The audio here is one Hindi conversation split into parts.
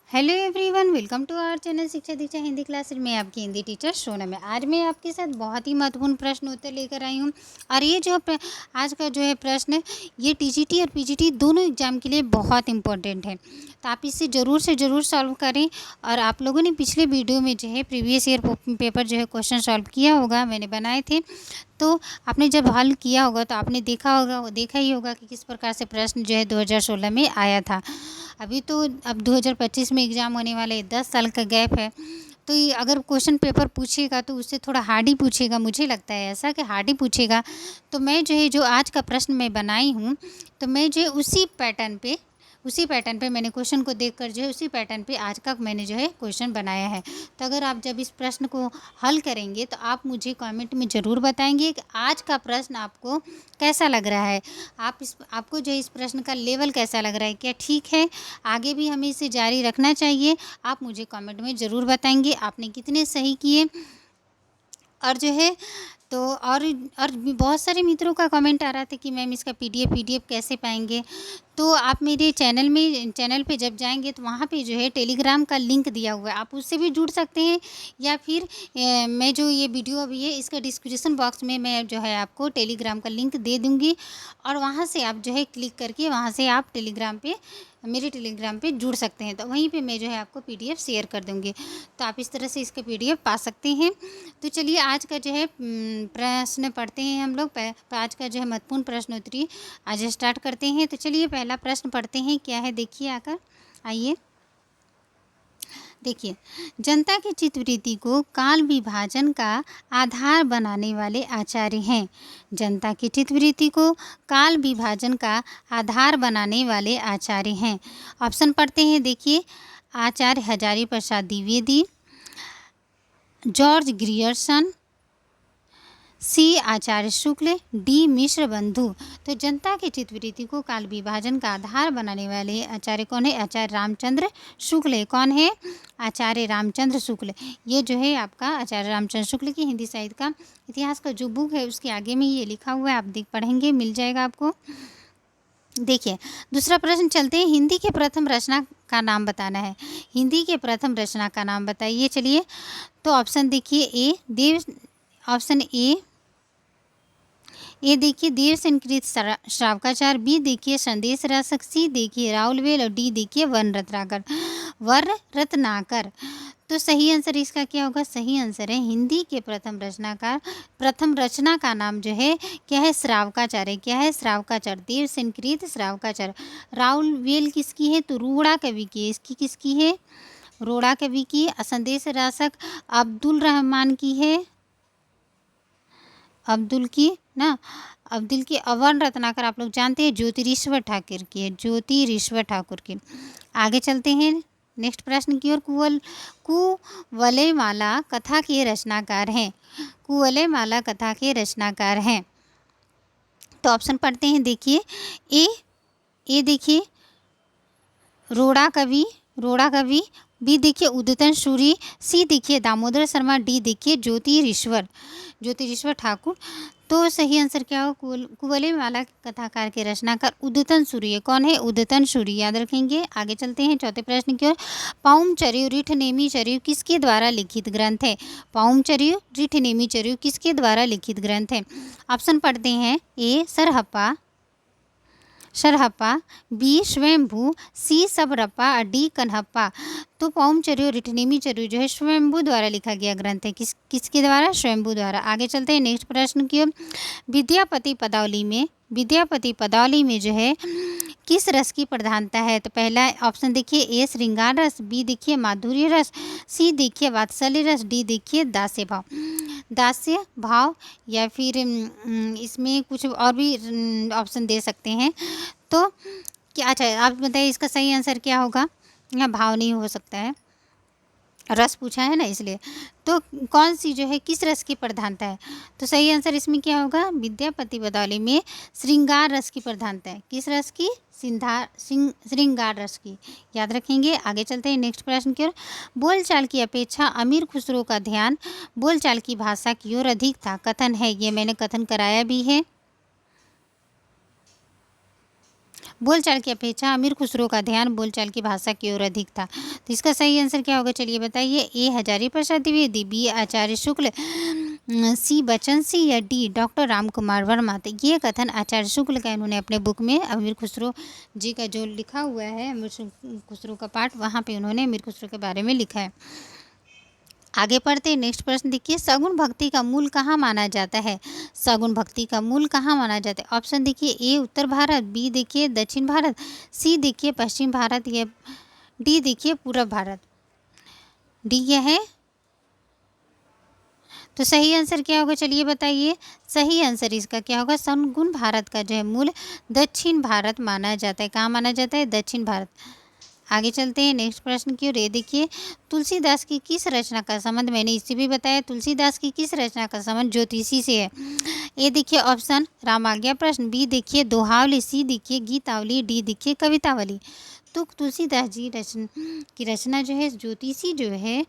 Hello everyone, welcome to our channel Shiksha Diksha Hindi class में आपकी हिंदी टीचर सोनम है। आज मैं आपके साथ बहुत ही महत्वपूर्ण प्रश्न उत्तर लेकर आई हूँ। और ये आज का जो है प्रश्न, ये टीजीटी और पीजीटी दोनों एग्जाम के लिए बहुत इंपॉर्टेंट है, तो आप इसे ज़रूर से ज़रूर सॉल्व करें। और आप लोगों ने पिछले वीडियो में जो है प्रीवियस ईयर पेपर जो है क्वेश्चन सॉल्व किया होगा, मैंने बनाए थे। तो आपने जब हल किया होगा तो आपने देखा ही होगा कि किस प्रकार से प्रश्न जो है 2016 में आया था। अभी तो अब 2025 में एग्ज़ाम होने वाले, 10 साल का गैप है। तो ये अगर क्वेश्चन पेपर पूछेगा तो उससे थोड़ा हार्ड ही पूछेगा, मुझे लगता है ऐसा कि हार्ड ही पूछेगा। तो मैं जो है, जो आज का प्रश्न मैं बनाई हूँ, तो मैं जो है उसी पैटर्न पे मैंने क्वेश्चन को देखकर जो है उसी पैटर्न पे आज का मैंने जो है क्वेश्चन बनाया है। तो अगर आप जब इस प्रश्न को हल करेंगे तो आप मुझे कमेंट में ज़रूर बताएंगे कि आज का प्रश्न आपको कैसा लग रहा है। आपको जो है इस प्रश्न का लेवल कैसा लग रहा है, क्या ठीक है, आगे भी हमें इसे जारी रखना चाहिए। आप मुझे कमेंट में ज़रूर बताएंगे आपने कितने सही किए। और जो है तो और भी बहुत सारे मित्रों का कमेंट आ रहा था कि मैम इसका पीडीएफ कैसे पाएंगे। तो आप मेरे चैनल पे जब जाएंगे तो वहाँ पे जो है टेलीग्राम का लिंक दिया हुआ है, आप उससे भी जुड़ सकते हैं। या फिर मैं जो ये वीडियो अभी है इसका डिस्क्रिप्शन बॉक्स में मैं जो है आपको टेलीग्राम का लिंक दे दूँगी, और वहाँ से आप जो है क्लिक करके वहाँ से आप मेरे टेलीग्राम पे जुड़ सकते हैं। तो वहीं पे मैं जो है आपको पीडीएफ शेयर कर दूँगी, तो आप इस तरह से इसका पीडीएफ पा सकते हैं। तो चलिए आज का जो है प्रश्न पढ़ते हैं हम लोग। आज का जो है महत्वपूर्ण प्रश्नोत्तरी आज स्टार्ट करते हैं। तो चलिए पहला प्रश्न पढ़ते हैं, क्या है देखिए आइए देखिए। जनता की चित्तवृत्ति को काल विभाजन का आधार बनाने वाले आचार्य हैं। जनता की चित्तवृत्ति को काल विभाजन का आधार बनाने वाले आचार्य हैं। ऑप्शन पढ़ते हैं देखिए। आचार्य हजारी प्रसाद द्विवेदी, जॉर्ज ग्रियर्सन, सी आचार्य शुक्ल, डी मिश्र बंधु। तो जनता की चित्तवृत्ति को काल विभाजन का आधार बनाने वाले आचार्य कौन है? आचार्य रामचंद्र शुक्ल। कौन है? आचार्य रामचंद्र शुक्ल। ये जो है आपका आचार्य रामचंद्र शुक्ल की हिंदी साहित्य का इतिहास का जो बुक है उसके आगे में ये लिखा हुआ है, आप पढ़ेंगे मिल जाएगा आपको। देखिए दूसरा प्रश्न चलते हैं। हिंदी के प्रथम रचना का नाम बताना है। हिंदी के प्रथम रचना का नाम बताइए। चलिए तो ऑप्शन देखिए ऑप्शन ए देखिए देव संकृत श्रावकाचार, बी देखिए संदेश रसक, सी देखिए राउलवेल, और डी देखिए वर रत्नाकर। तो सही आंसर इसका क्या होगा? सही आंसर है हिंदी के प्रथम रचना का नाम जो है क्या है? श्रावकाचार है। क्या है? श्रावकाचार, देव संकृत श्रावकाचार। राउलवेल किसकी है? तो रूड़ा कवि की। इसकी किसकी है? रोड़ा कवि की। संदेश रासक अब्दुल रहमान की है, अब्दुल की। अवन रत्नाकर आप लोग जानते हैं ज्योतिरीश्वर ठाकुर की है, ज्योतिरीश्वर ठाकुर की। आगे चलते हैं नेक्स्ट प्रश्न की ओर। कुवलयमाला कथा के रचनाकार हैं। कुवलयमाला कथा के रचनाकार हैं। तो ऑप्शन पढ़ते हैं देखिए। ए देखिए रोड़ा कवि, बी देखिए उदितन सूरी, सी देखिए दामोदर शर्मा, डी देखिए ज्योतिरीश्वर ठाकुर। तो सही आंसर क्या हो? कुवलयमाला कथाकार के रचनाकार उदितन सूरी। कौन है? उदितन सूरी, याद रखेंगे। आगे चलते हैं चौथे प्रश्न की ओर। पाउमचर्य ऋठनेमी चर्य किसके द्वारा लिखित ग्रंथ है? पाउमचर्य ऋठनेमी चर्य किसके द्वारा लिखित ग्रंथ है? ऑप्शन पढ़ते हैं। ए सरहप्पा, बी स्वयंभू, सी सबरप्पा, और डी कन्हप्पा। तो पाउमचर्य और ऋठनेमी चर्य जो है स्वयंभू द्वारा लिखा गया ग्रंथ है। किसके द्वारा? स्वयंभू द्वारा। आगे चलते हैं नेक्स्ट प्रश्न की ओर। विद्यापति पदावली में जो है किस रस की प्रधानता है? तो पहला ऑप्शन देखिए ए श्रृंगार रस, बी देखिए माधुर्य रस, सी देखिए वात्सल्य रस, डी देखिए दास्य भाव, या फिर इसमें कुछ और भी ऑप्शन दे सकते हैं। तो क्या, अच्छा आप बताइए इसका सही आंसर क्या होगा? यहाँ भाव नहीं हो सकता है, रस पूछा है ना इसलिए। तो कौन सी जो है किस रस की प्रधानता है? तो सही आंसर इसमें क्या होगा? विद्यापति पदावली में श्रृंगार रस की प्रधानता है। किस रस की? श्रृंगार रस की, याद रखेंगे। आगे चलते हैं नेक्स्ट प्रश्न की ओर। बोलचाल की अपेक्षा अमीर खुसरो का ध्यान बोलचाल की भाषा की ओर अधिक था। कथन है, ये मैंने कथन कराया भी है। बोलचाल की अपेक्षा अमीर खुसरो का ध्यान बोलचाल की भाषा की ओर अधिक था। तो इसका सही आंसर क्या होगा, चलिए बताइए। ए हजारी प्रसाद द्विवेदी, बी आचार्य शुक्ल, सी बच्चन सी या डी डॉक्टर राम कुमार वर्मा। तो ये कथन आचार्य शुक्ल का इन्होंने अपने बुक में अमीर खुसरो जी का जो लिखा हुआ है अमीर खुसरो का पार्ट, वहाँ पे उन्होंने अमीर खुसरो के बारे में लिखा है। आगे पढ़ते हैं। नेक्स्ट प्रश्न देखिए, सगुण भक्ति का मूल कहाँ माना जाता है। सगुण भक्ति का मूल कहाँ माना जाता है। ऑप्शन देखिए, ए उत्तर भारत, बी देखिए दक्षिण भारत, सी देखिए पश्चिम भारत, या डी देखिए पूर्व भारत। डी क्या है, तो सही आंसर क्या होगा, चलिए बताइए। सही आंसर इसका क्या होगा, सगुण भारत का जो है मूल दक्षिण भारत माना जाता है। कहाँ माना जाता है, दक्षिण भारत। आगे चलते हैं नेक्स्ट प्रश्न की ओर। ये देखिए, तुलसीदास की किस रचना का संबंध, मैंने इसी भी बताया, तुलसीदास की किस रचना का संबंध ज्योतिषी से है। ए देखिए ऑप्शन रामाज्ञा प्रश्न, बी देखिए दोहावली, सी देखिए गीतावली, डी देखिए कवितावली। तो तुलसीदास जी की रचना जो है ज्योतिषी जो है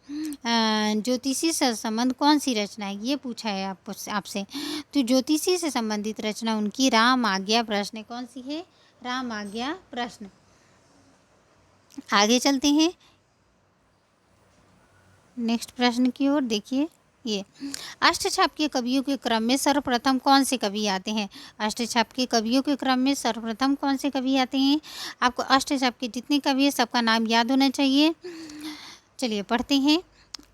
ज्योतिषी से संबंध कौन सी रचना है, ये पूछा है आपसे। तो ज्योतिषी से संबंधित रचना उनकी राम आज्ञा प्रश्न है। कौन सी है, राम आज्ञा प्रश्न। आगे चलते हैं नेक्स्ट प्रश्न की ओर। देखिए, ये अष्टछाप के कवियों के क्रम में सर्वप्रथम कौन से कवि आते हैं। अष्टछाप के कवियों के क्रम में सर्वप्रथम कौन से कवि आते हैं। आपको अष्टछाप के जितने कवि हैं सबका नाम याद होना चाहिए। चलिए पढ़ते हैं।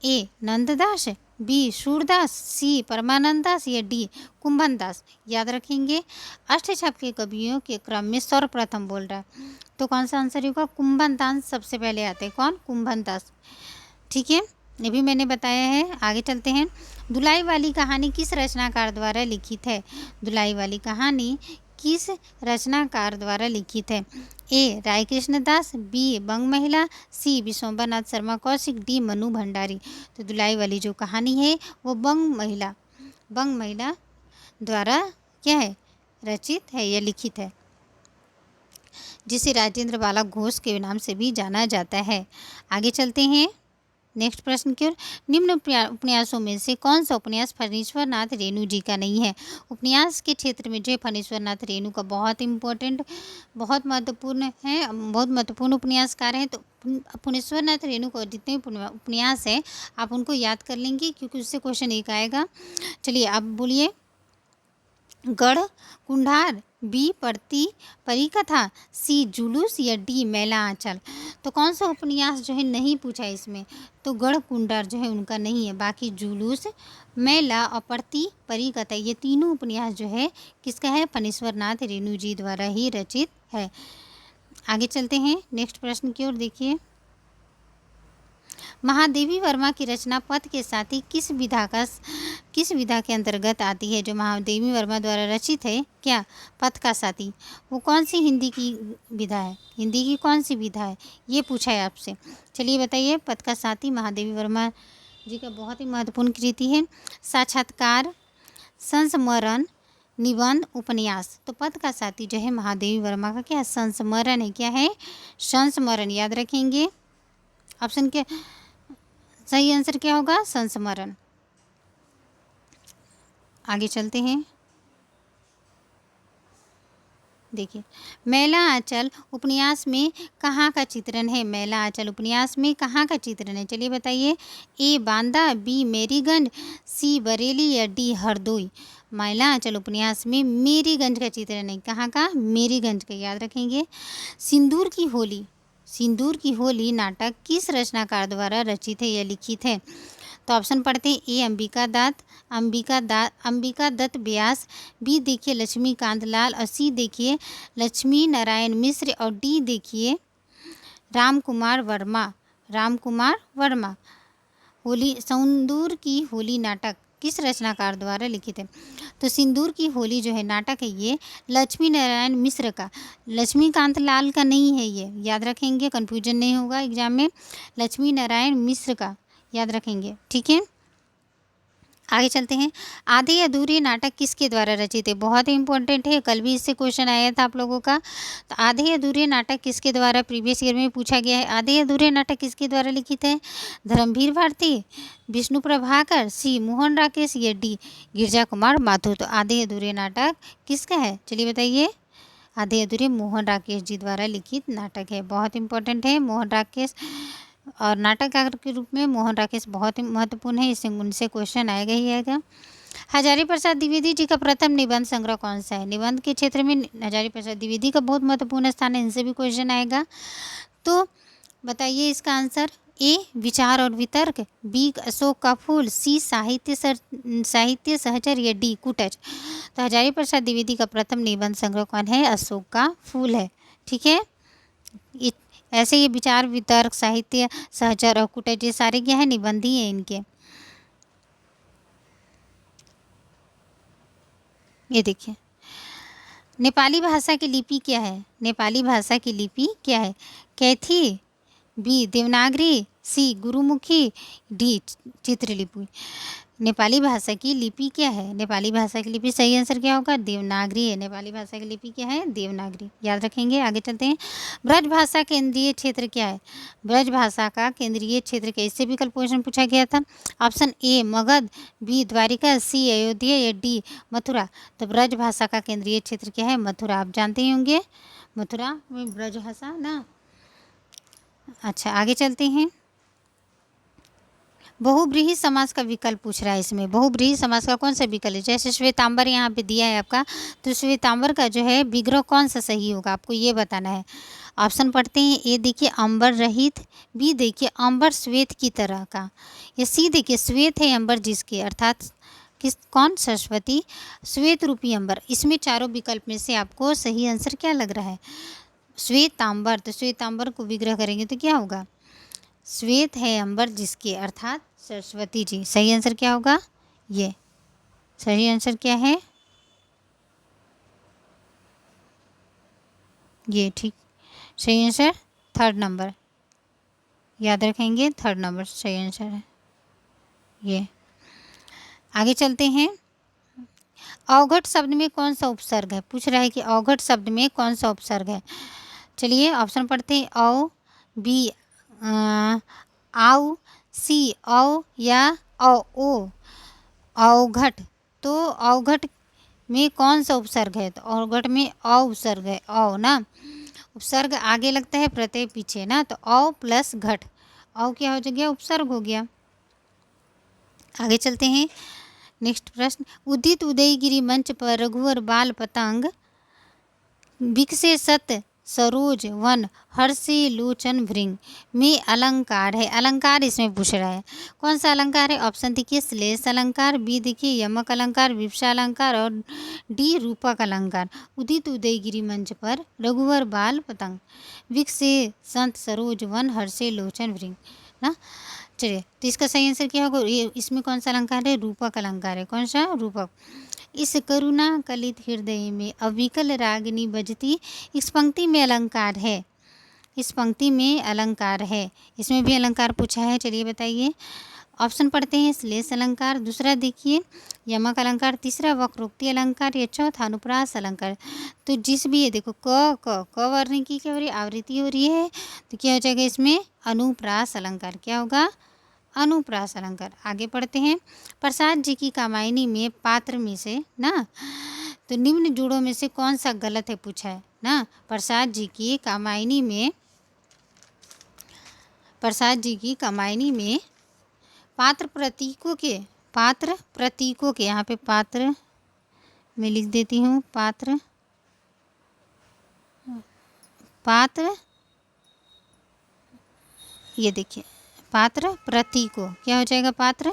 ए नंददास, बी सूरदास, सी परमानंद दास, या डी कुंभन दास। याद रखेंगे, अष्टछाप के कवियों के क्रम में सर्वप्रथम बोल रहा है, तो कौन सा आंसर होगा, कुंभन दास सबसे पहले आते हैं। कौन, कुंभन दास। ठीक है, ये भी मैंने बताया है। आगे चलते हैं। दुलाई वाली कहानी किस रचनाकार द्वारा लिखित है। दुलाई वाली कहानी किस रचनाकार द्वारा लिखित है। ए राय कृष्ण दास, बी बंग महिला, सी विश्वम्भरनाथ शर्मा कौशिक, डी मनु भंडारी। तो दुलाई वाली जो कहानी है वो बंग महिला द्वारा क्या है, रचित है या लिखित है, जिसे राजेंद्र बाला घोष के नाम से भी जाना जाता है। आगे चलते हैं नेक्स्ट प्रश्न की ओर। निम्न उपन्यासों में से कौन सा उपन्यास फणीश्वर नाथ रेणु जी का नहीं है। उपन्यास के क्षेत्र में जो फणीश्वर नाथ रेणु का बहुत इम्पोर्टेंट, बहुत महत्वपूर्ण उपन्यासकार हैं। तो फणीश्वर नाथ रेणु को जितने उपन्यास हैं आप उनको याद कर लेंगे, क्योंकि उससे क्वेश्चन एक आएगा। चलिए आप बोलिए। गढ़ कुंडार, बी परिकथा, सी जुलूस, या डी मैला आंचल। तो कौन सा उपन्यास जो है नहीं पूछा इसमें, तो गढ़ कुंडार जो है उनका नहीं है। बाकी जुलूस, मैला और परिकथा ये तीनों उपन्यास जो है किसका है, फणीश्वर नाथ रेणु जी द्वारा ही रचित है। आगे चलते हैं नेक्स्ट प्रश्न की ओर। देखिए, महादेवी वर्मा की रचना पथ के साथी किस विधा के अंतर्गत आती है। जो महादेवी वर्मा द्वारा रचित है क्या, पथ का साथी, वो कौन सी हिंदी की विधा है, हिंदी की कौन सी विधा है, ये पूछा है आपसे। चलिए बताइए। पथ का साथी महादेवी वर्मा जी का बहुत ही महत्वपूर्ण कृति है। साक्षात्कार, संस्मरण, निबंध, उपन्यास। तो पथ का साथी जो है महादेवी वर्मा का क्या है, संस्मरण है। क्या है, संस्मरण। याद रखेंगे। ऑप्शन के सही आंसर क्या होगा, संस्मरण। आगे चलते हैं। देखिए, मैला आंचल उपन्यास में कहाँ का चित्रण है। मैला आंचल उपन्यास में कहाँ का चित्रण है, चलिए बताइए। ए बांदा, बी मेरीगंज, सी बरेली, या डी हरदोई। मैला आंचल उपन्यास में मेरीगंज का चित्रण है। कहाँ का, मेरीगंज का। याद रखेंगे। सिंदूर की होली नाटक किस रचनाकार द्वारा रचित है या लिखित है। तो ऑप्शन पढ़ते हैं। ए अंबिका दत्त व्यास, बी देखिए लक्ष्मीकांत लाल, और सी देखिए लक्ष्मी नारायण मिश्र, और डी देखिए राम कुमार वर्मा। सिंदूर की होली नाटक किस रचनाकार द्वारा लिखित है। तो सिंदूर की होली जो है नाटक है ये लक्ष्मी नारायण मिश्र का, लक्ष्मीकांत लाल का नहीं है। ये याद रखेंगे, कन्फ्यूजन नहीं होगा एग्जाम में। लक्ष्मी नारायण मिश्र का याद रखेंगे। ठीक है, आगे चलते हैं। आधे अधूरे नाटक किसके द्वारा रचित है। बहुत ही इंपॉर्टेंट है, कल भी इससे क्वेश्चन आया था आप लोगों का। तो आधे अधूरे नाटक किसके द्वारा प्रीवियस ईयर में पूछा गया है। आधे अधूरे नाटक किसके द्वारा लिखित है। धर्मवीर भारती, विष्णु प्रभाकर, सी मोहन राकेश, या डी गिरजा कुमार माथुर। तो आधे अधूरे नाटक किसका है, चलिए बताइए। आधे अधूरे मोहन राकेश जी द्वारा लिखित नाटक है। बहुत इंपॉर्टेंट है मोहन राकेश, और नाटककार के रूप में मोहन राकेश बहुत ही महत्वपूर्ण है, इससे उनसे क्वेश्चन आएगा ही आएगा। हजारी प्रसाद द्विवेदी जी का प्रथम निबंध संग्रह कौन सा है? निबंध के क्षेत्र में हजारी प्रसाद द्विवेदी का बहुत महत्वपूर्ण स्थान है, इनसे भी क्वेश्चन आएगा। तो बताइए इसका आंसर। ए विचार और वितर्क, बी अशोक का फूल, सी साहित्य सहचर, या डी कुटच। तो हजारी प्रसाद द्विवेदी का प्रथम निबंध संग्रह कौन है? अशोक का फूल है। ठीक है, ऐसे ये विचार वितर्क, साहित्य सहचर और कुटच, ये सारे क्या है? निबंधी है इनके। ये देखिए, नेपाली भाषा की लिपि क्या है? नेपाली भाषा की लिपि क्या है? कैथी, बी देवनागरी, सी गुरुमुखी, डी चित्रलिपि। नेपाली भाषा की लिपि क्या है? नेपाली भाषा की लिपि, सही आंसर क्या होगा? देवनागरी है। नेपाली भाषा की लिपि क्या है? देवनागरी। याद रखेंगे। आगे चलते हैं। ब्रज भाषा केंद्रीय क्षेत्र क्या है? ब्रज भाषा का केंद्रीय क्षेत्र क्या है? इससे भी कल क्वेश्चन पूछा गया था। Option A Magadh, B Dwarika, C Ayodhya, या डी मथुरा। तो ब्रज भाषा का केंद्रीय क्षेत्र क्या है? मथुरा। आप जानते ही होंगे मथुरा में ब्रज भाषा ना। अच्छा, आगे चलते हैं। बहुब्रीहि समास का विकल्प पूछ रहा है इसमें। बहुब्रीहि समास का कौन सा विकल्प है? जैसे श्वेतांबर यहाँ पे दिया है आपका, तो श्वेतांबर का जो है विग्रह कौन सा सही होगा, आपको ये बताना है। ऑप्शन पढ़ते हैं। ए देखिए अंबर रहित, बी देखिए अंबर श्वेत की तरह का, या सी देखिए श्वेत है अंबर जिसके, अर्थात किस कौन? सरस्वती श्वेत रूपी अंबर। इसमें चारों विकल्प में से आपको सही आंसर क्या लग रहा है? श्वेतांबर। तो श्वेतांबर को विग्रह करेंगे तो क्या होगा? श्वेत है अंबर जिसके, अर्थात सरस्वती जी। सही आंसर क्या होगा? ये सही आंसर क्या है? ये ठीक सही आंसर थर्ड नंबर। याद रखेंगे, थर्ड नंबर सही आंसर है ये। आगे चलते हैं। अवघट शब्द में कौन सा उपसर्ग है? पूछ रहा है कि अवघट शब्द में कौन सा उपसर्ग है। चलिए ऑप्शन पढ़ते हैं। औ, बी आउ, सी औ, या ओ अवघट। तो अवघट में कौन सा उपसर्ग है? तो अवघट में अ उपसर्ग है, औ ना। उपसर्ग आगे लगता है, प्रत्यय पीछे ना, तो औ प्लस घट, औ क्या हो गया? उपसर्ग हो गया। आगे चलते हैं। नेक्स्ट प्रश्न। उदित उदयगिरी मंच पर रघुवर बाल पतंग विकसे सत सरोज वन हर्षे लोचन भृंग में अलंकार है। अलंकार इसमें पूछ रहा है, कौन सा अलंकार है? ऑप्शन देखिए श्लेष अलंकार, बी देखिए यमक अलंकार, विवक्षा अलंकार, और डी रूपक अलंकार। उदित उदयगिरी मंच पर रघुवर बाल पतंग विकसे संत सरोज वन हर्षे लोचन भृंग ना। चलिए, तो इसका सही आंसर क्या होगा? ये इसमें कौन सा अलंकार है? रूपक अलंकार है। कौन सा? रूपक। इस करुणा कलित हृदय में अविकल रागिनी बजती, इस पंक्ति में अलंकार है। इस पंक्ति में अलंकार है, इसमें भी अलंकार पूछा है। चलिए बताइए। ऑप्शन पढ़ते हैं। श्लेष अलंकार, दूसरा देखिए यमक अलंकार, तीसरा वक्रोक्ति अलंकार, या चौथा अनुप्रास अलंकार। तो जिस भी ये देखो क वर्ण की क्या हो रही है? आवृत्ति हो रही है, तो क्या हो जाएगा इसमें? अनुप्रास अलंकार। क्या होगा? अनुप्रास अलंकार। आगे पढ़ते हैं। प्रसाद जी की कामायनी में पात्र में से ना, तो निम्न जोड़ों में से कौन सा गलत है पूछा है ना। प्रसाद जी की कामायनी में, प्रसाद जी की कामायनी में पात्र प्रतीकों के, पात्र प्रतीकों के, यहाँ पे पात्र मैं लिख देती हूँ, पात्र पात्र, ये देखिए पात्र प्रतीकों, क्या हो जाएगा? पात्र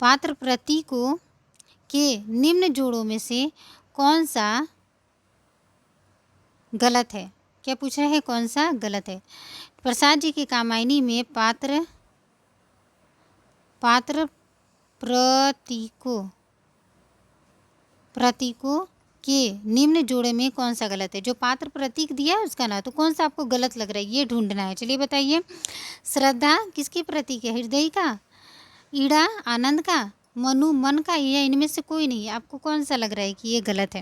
पात्र प्रतीकों के निम्न जोड़ों में से कौन सा गलत है? क्या पूछ रहे हैं? कौन सा गलत है? प्रसाद जी की कामायनी में पात्र प्रतीकों के निम्न जोड़े में कौन सा गलत है? जो पात्र प्रतीक दिया है उसका ना, तो कौन सा आपको गलत लग रहा है ये ढूंढना है। चलिए बताइए। श्रद्धा किसकी प्रतीक है? हृदय का, ईड़ा आनंद का, मनु मन का, या इनमें से कोई नहीं? आपको कौन सा लग रहा है कि ये गलत है?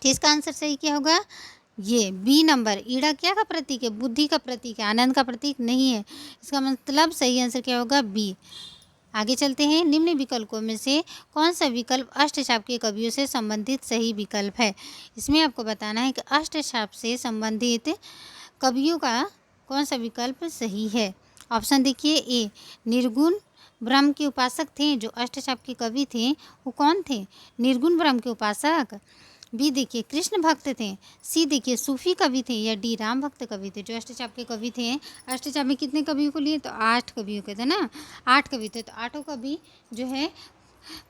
तो इसका आंसर सही क्या होगा? ये बी नंबर। ईड़ा क्या का प्रतीक है? बुद्धि का प्रतीक है, आनंद का प्रतीक नहीं है। इसका मतलब सही आंसर क्या होगा? बी। आगे चलते हैं। निम्न विकल्पों में से कौन सा विकल्प अष्टचाप के कवियों से संबंधित सही विकल्प है? इसमें आपको बताना है कि अष्टचाप से संबंधित कवियों का कौन सा विकल्प सही है। ऑप्शन देखिए, ए निर्गुण ब्रह्म के उपासक थे। जो अष्टचाप के कवि थे वो कौन थे? निर्गुण ब्रह्म के उपासक। बी देखिए कृष्ण भक्त थे। सी देखिए सूफी कवि थे। या डी राम भक्त कवि थे। जो अष्टचाप के कवि थे, अष्टचाप में कितने कवियों को लिए? तो 8 कवियों के थे ना, 8 कवि थे। तो 8 कवि जो है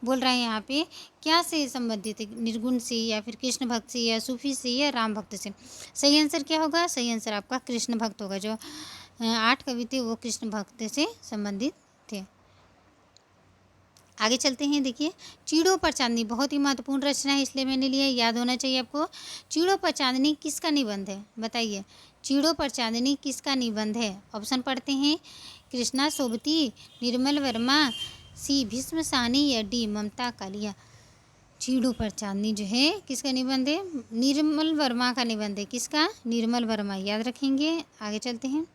बोल रहे हैं यहाँ पे क्या से संबंधित है? निर्गुण से, या फिर कृष्ण भक्त से, या सूफी से, या राम भक्त से। सही आंसर क्या होगा? सही आंसर आपका कृष्ण भक्त होगा। जो 8 कवि थे वो कृष्ण भक्त से संबंधित थे। आगे चलते हैं। देखिए, चीड़ों पर चांदनी बहुत ही महत्वपूर्ण रचना है, इसलिए मैंने लिया, याद होना चाहिए आपको। चीड़ों पर चांदनी किसका निबंध है? बताइए, चीड़ों पर चांदनी किसका निबंध है? ऑप्शन पढ़ते हैं। कृष्णा सोबती, निर्मल वर्मा, सी भीष्म साहनी, या डी ममता कालिया। चीड़ों पर चांदनी जो है किसका निबंध है? निर्मल वर्मा का निबंध है। किसका? निर्मल वर्मा, याद रखेंगे। आगे चलते हैं।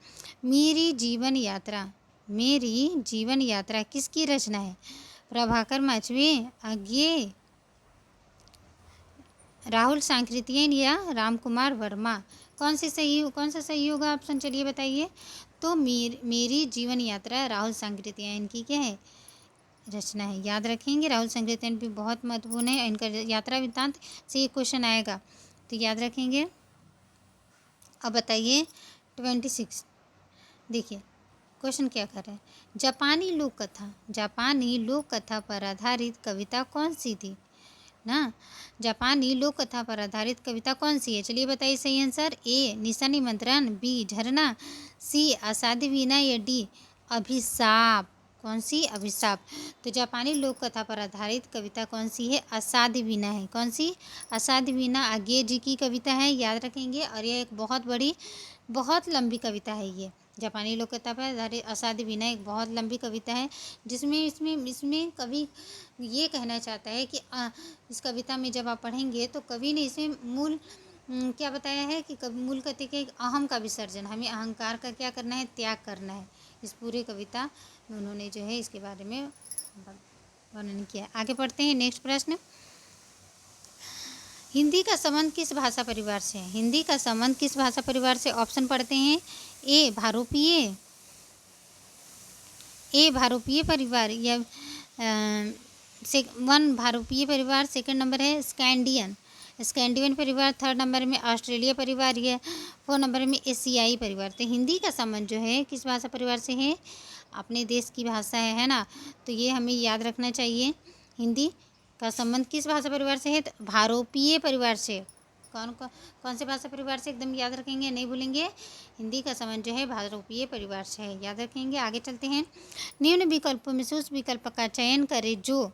मेरी जीवन यात्रा, मेरी जीवन यात्रा किसकी रचना है? प्रभाकर माचवे, आज्ञे, राहुल सांकृतियन, या राम कुमार वर्मा। कौन सा सही होगा ऑप्शन? चलिए बताइए। तो मेरी जीवन यात्रा राहुल सांकृतियन की क्या है? रचना है। याद रखेंगे, राहुल सांकृतियन भी बहुत महत्वपूर्ण है। इनका यात्रा वृत्तांत से ये क्वेश्चन आएगा, तो याद रखेंगे। अब बताइए 26। देखिए क्वेश्चन क्या कर रहा है। जापानी लोक कथा पर आधारित कविता कौन सी थी ना? जापानी लोक कथा पर आधारित कविता कौन सी है? चलिए बताइए सही आंसर। ए निशा निमंत्रण, बी झरना, सी असाध्य वीणा, या डी अभिशाप। कौन सी? अभिशाप। तो जापानी लोक कथा पर आधारित कविता कौन सी है? असाध्य वीणा है। कौन सी? असाध्य वीणा आज्ञे जी की कविता है, याद रखेंगे। और यह एक बहुत बड़ी, बहुत लंबी कविता है। ये जापानी लोक कथा पर आधारित असाध्य वीणा एक बहुत लंबी कविता है, जिसमें इसमें कवि ये कहना चाहता है कि इस कविता में जब आप पढ़ेंगे तो कवि ने इसमें मूल क्या बताया है कि मूल कथ्य के अहम का विसर्जन, हमें अहंकार का क्या करना है? त्याग करना है। इस पूरे कविता में उन्होंने जो है इसके बारे में वर्णन किया। आगे पढ़ते हैं। नेक्स्ट प्रश्न, हिंदी का संबंध किस भाषा परिवार से है? हिंदी का संबंध किस भाषा परिवार से? ऑप्शन पढ़ते हैं। ए भारोपीय परिवार, या 1 भारोपीय परिवार, सेकंड नंबर है स्कैंडियन परिवार, थर्ड नंबर में ऑस्ट्रेलिया परिवार, या 4 नंबर में एशियाई परिवार। तो हिंदी का संबंध जो है किस भाषा परिवार से है? अपने देश की भाषा है ना, तो ये हमें याद रखना चाहिए। हिंदी का संबंध किस भाषा परिवार से है? तो भारोपीय परिवार से। कौन से भाषा परिवार से? एकदम याद रखेंगे, नहीं भूलेंगे। हिंदी का संबंध जो है भारोपीय परिवार से है, याद रखेंगे। आगे चलते हैं। निम्न विकल्पों में से उस विकल्प का चयन करें जो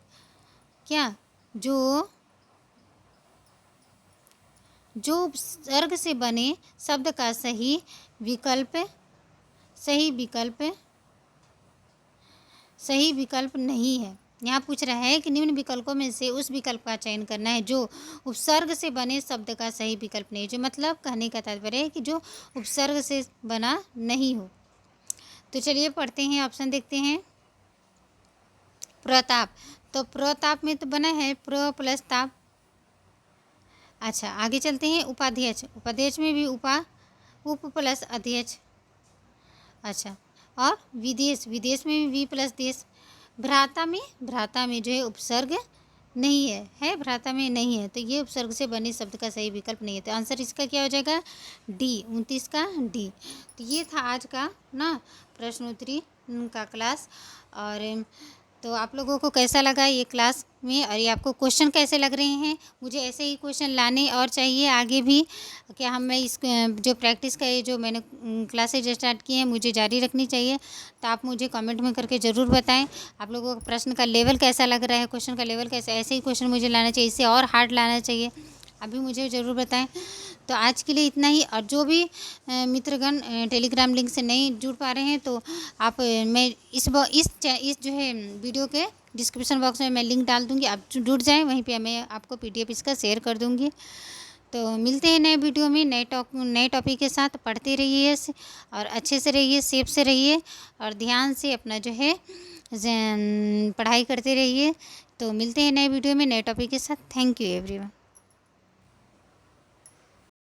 उपसर्ग से बने शब्द का सही विकल्प नहीं है। यहाँ पूछ रहा है कि निम्न विकल्पों में से उस विकल्प का चयन करना है जो उपसर्ग से बने शब्द का सही विकल्प नहीं, जो मतलब कहने का तात्पर्य है कि जो उपसर्ग से बना नहीं हो। तो चलिए पढ़ते हैं, ऑप्शन देखते हैं। प्रताप, तो प्रताप में तो बना है प्र प्लस ताप। अच्छा, आगे चलते हैं। उपाध्यक्ष में भी उप प्लस अध्यक्ष। अच्छा, और विदेश में भी वी प्लस देश। भ्राता में जो है उपसर्ग नहीं है भ्राता में नहीं है, तो ये उपसर्ग से बने शब्द का सही विकल्प नहीं है। तो आंसर इसका क्या हो जाएगा? डी, 29 का डी। तो ये था आज का ना प्रश्नोत्तरी का क्लास। और तो आप लोगों को कैसा लगा ये क्लास में, और ये आपको क्वेश्चन कैसे लग रहे हैं? मुझे ऐसे ही क्वेश्चन लाने और चाहिए आगे भी। क्या मैं इस जो प्रैक्टिस का ये जो मैंने क्लासेज स्टार्ट की हैं मुझे जारी रखनी चाहिए, तो आप मुझे कमेंट में करके ज़रूर बताएं आप लोगों को प्रश्न का लेवल कैसा लग रहा है, क्वेश्चन का लेवल कैसा। ऐसे ही क्वेश्चन मुझे लाना चाहिए, इससे और हार्ड लाना चाहिए, अभी मुझे ज़रूर बताएं। तो आज के लिए इतना ही। और जो भी मित्रगण टेलीग्राम लिंक से नहीं जुड़ पा रहे हैं, तो आप मैं इस जो है वीडियो के डिस्क्रिप्शन बॉक्स में मैं लिंक डाल दूंगी, आप जुड़ जाएं, वहीं पे मैं आपको PDF इसका शेयर कर दूंगी। तो मिलते हैं नए वीडियो में नए टॉपिक के साथ। पढ़ते रहिए और अच्छे से रहिए, सेफ से रहिए, और ध्यान से अपना जो है पढ़ाई करते रहिए। तो मिलते हैं नए वीडियो में नए टॉपिक के साथ। Thank you everyone.